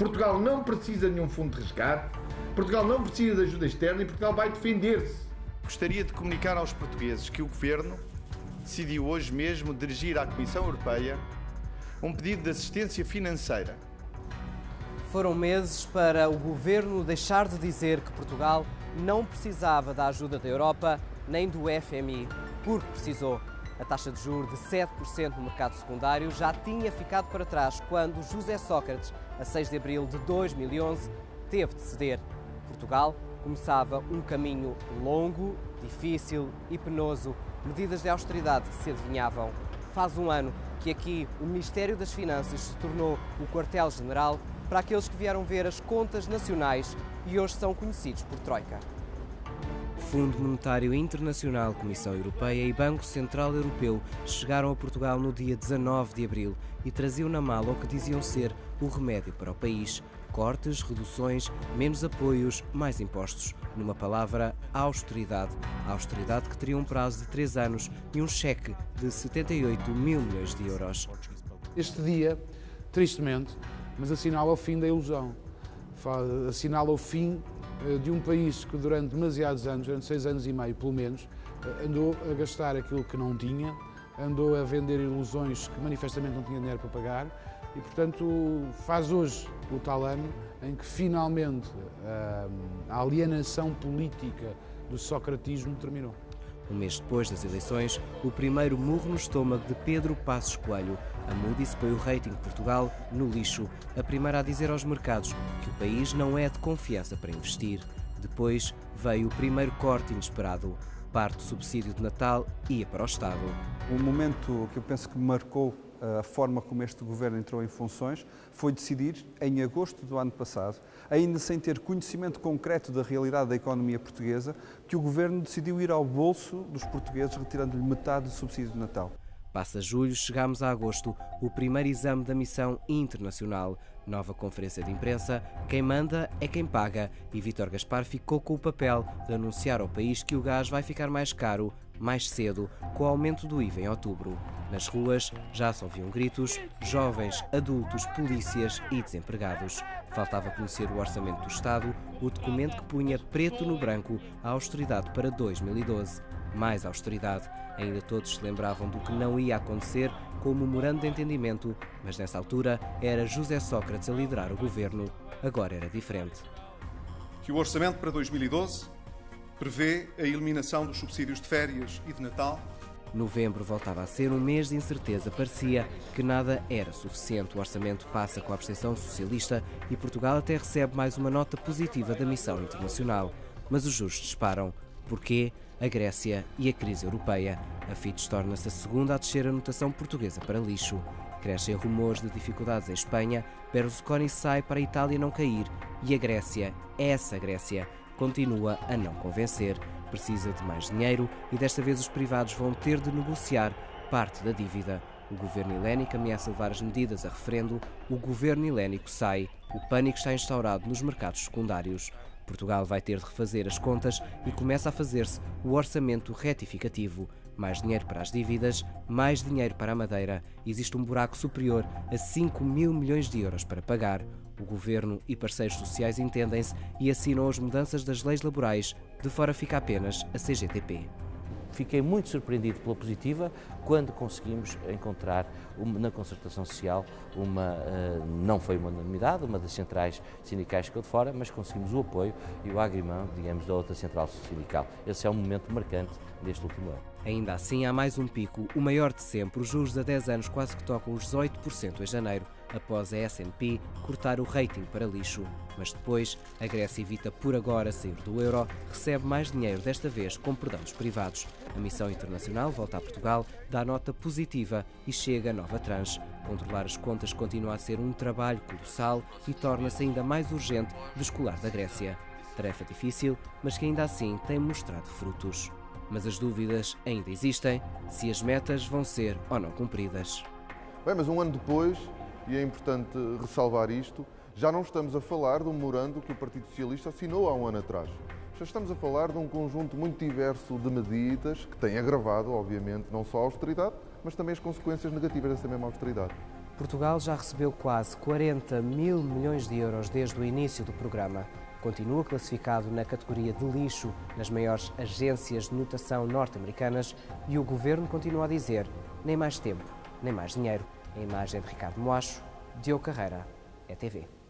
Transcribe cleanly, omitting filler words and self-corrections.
Portugal não precisa de nenhum fundo de resgate, Portugal não precisa de ajuda externa e Portugal vai defender-se. Gostaria de comunicar aos portugueses que o Governo decidiu hoje mesmo dirigir à Comissão Europeia um pedido de assistência financeira. Foram meses para o Governo deixar de dizer que Portugal não precisava da ajuda da Europa nem do FMI, porque precisou. A taxa de juros de 7% no mercado secundário já tinha ficado para trás quando José Sócrates, a 6 de abril de 2011, teve de ceder. Portugal começava um caminho longo, difícil e penoso, medidas de austeridade que se adivinhavam. Faz um ano que aqui o Ministério das Finanças se tornou o quartel-general para aqueles que vieram ver as contas nacionais e hoje são conhecidos por Troika. Fundo Monetário Internacional, Comissão Europeia e Banco Central Europeu chegaram a Portugal no dia 19 de abril e traziam na mala o que diziam ser o remédio para o país. Cortes, reduções, menos apoios, mais impostos. Numa palavra, austeridade. A austeridade que teria um prazo de 3 anos e um cheque de 78 mil milhões de euros. Este dia, tristemente, mas assinala o fim da ilusão. Assinala o fim de um país que durante demasiados anos, durante 6 anos e meio pelo menos, andou a gastar aquilo que não tinha, andou a vender ilusões que manifestamente não tinha dinheiro para pagar e, portanto, faz hoje o tal ano em que finalmente a alienação política do socratismo terminou. Um mês depois das eleições, o primeiro murro no estômago de Pedro Passos Coelho. A Moody's põe o rating de Portugal no lixo, a primeira a dizer aos mercados que o país não é de confiança para investir. Depois veio o primeiro corte inesperado. Parte do subsídio de Natal ia para o Estado. Um momento que eu penso que marcou a forma como este governo entrou em funções foi decidir, em agosto do ano passado, ainda sem ter conhecimento concreto da realidade da economia portuguesa, que o governo decidiu ir ao bolso dos portugueses, retirando-lhe metade do subsídio de Natal. Passa julho, chegamos a agosto, o primeiro exame da missão internacional. Nova conferência de imprensa, quem manda é quem paga e Vítor Gaspar ficou com o papel de anunciar ao país que o gás vai ficar mais caro, mais cedo, com o aumento do IVA em outubro. Nas ruas já se ouviam gritos, jovens, adultos, polícias e desempregados. Faltava conhecer o Orçamento do Estado, o documento que punha preto no branco a austeridade para 2012. Mais austeridade. Ainda todos se lembravam do que não ia acontecer com o memorando de entendimento, mas nessa altura era José Sócrates a liderar o governo. Agora era diferente. Que o orçamento para 2012 prevê a eliminação dos subsídios de férias e de Natal. Novembro voltava a ser um mês de incerteza. Parecia que nada era suficiente. O orçamento passa com a abstenção socialista e Portugal até recebe mais uma nota positiva da missão internacional. Mas os juros disparam. Porquê? A Grécia e a crise europeia. A Fitch torna-se a segunda a descer a notação portuguesa para lixo. Crescem rumores de dificuldades em Espanha, Berlusconi sai para a Itália não cair e a Grécia, essa Grécia, continua a não convencer. Precisa de mais dinheiro e desta vez os privados vão ter de negociar parte da dívida. O governo helénico ameaça levar as medidas a referendo, o governo helénico sai, o pânico está instaurado nos mercados secundários. Portugal vai ter de refazer as contas e começa a fazer-se o orçamento retificativo. Mais dinheiro para as dívidas, mais dinheiro para a Madeira. Existe um buraco superior a 5 mil milhões de euros para pagar. O Governo e parceiros sociais entendem-se e assinam as mudanças das leis laborais. De fora fica apenas a CGTP. Fiquei muito surpreendido pela positiva quando conseguimos encontrar na concertação social não foi uma unanimidade, uma das centrais sindicais ficou de fora, mas conseguimos o apoio e o agreement, digamos, da outra central sindical. Esse é um momento marcante deste último ano. Ainda assim, há mais um pico, o maior de sempre. Os juros a 10 anos quase que tocam os 18% em janeiro, após a S&P cortar o rating para lixo. Mas depois, a Grécia evita por agora sair do euro, recebe mais dinheiro, desta vez com perdão dos privados. A missão internacional volta a Portugal, dá nota positiva e chega a nova tranche. Controlar as contas continua a ser um trabalho colossal e torna-se ainda mais urgente descolar da Grécia. Tarefa difícil, mas que ainda assim tem mostrado frutos. Mas as dúvidas ainda existem, se as metas vão ser ou não cumpridas. Bem, mas um ano depois, e é importante ressalvar isto, já não estamos a falar do memorando que o Partido Socialista assinou há um ano atrás. Já estamos a falar de um conjunto muito diverso de medidas que tem agravado, obviamente, não só a austeridade, mas também as consequências negativas dessa mesma austeridade. Portugal já recebeu quase 40 mil milhões de euros desde o início do programa. Continua classificado na categoria de lixo nas maiores agências de notação norte-americanas e o Governo continua a dizer nem mais tempo, nem mais dinheiro. A imagem de Ricardo Moacho, Diogo Carreira, ETV.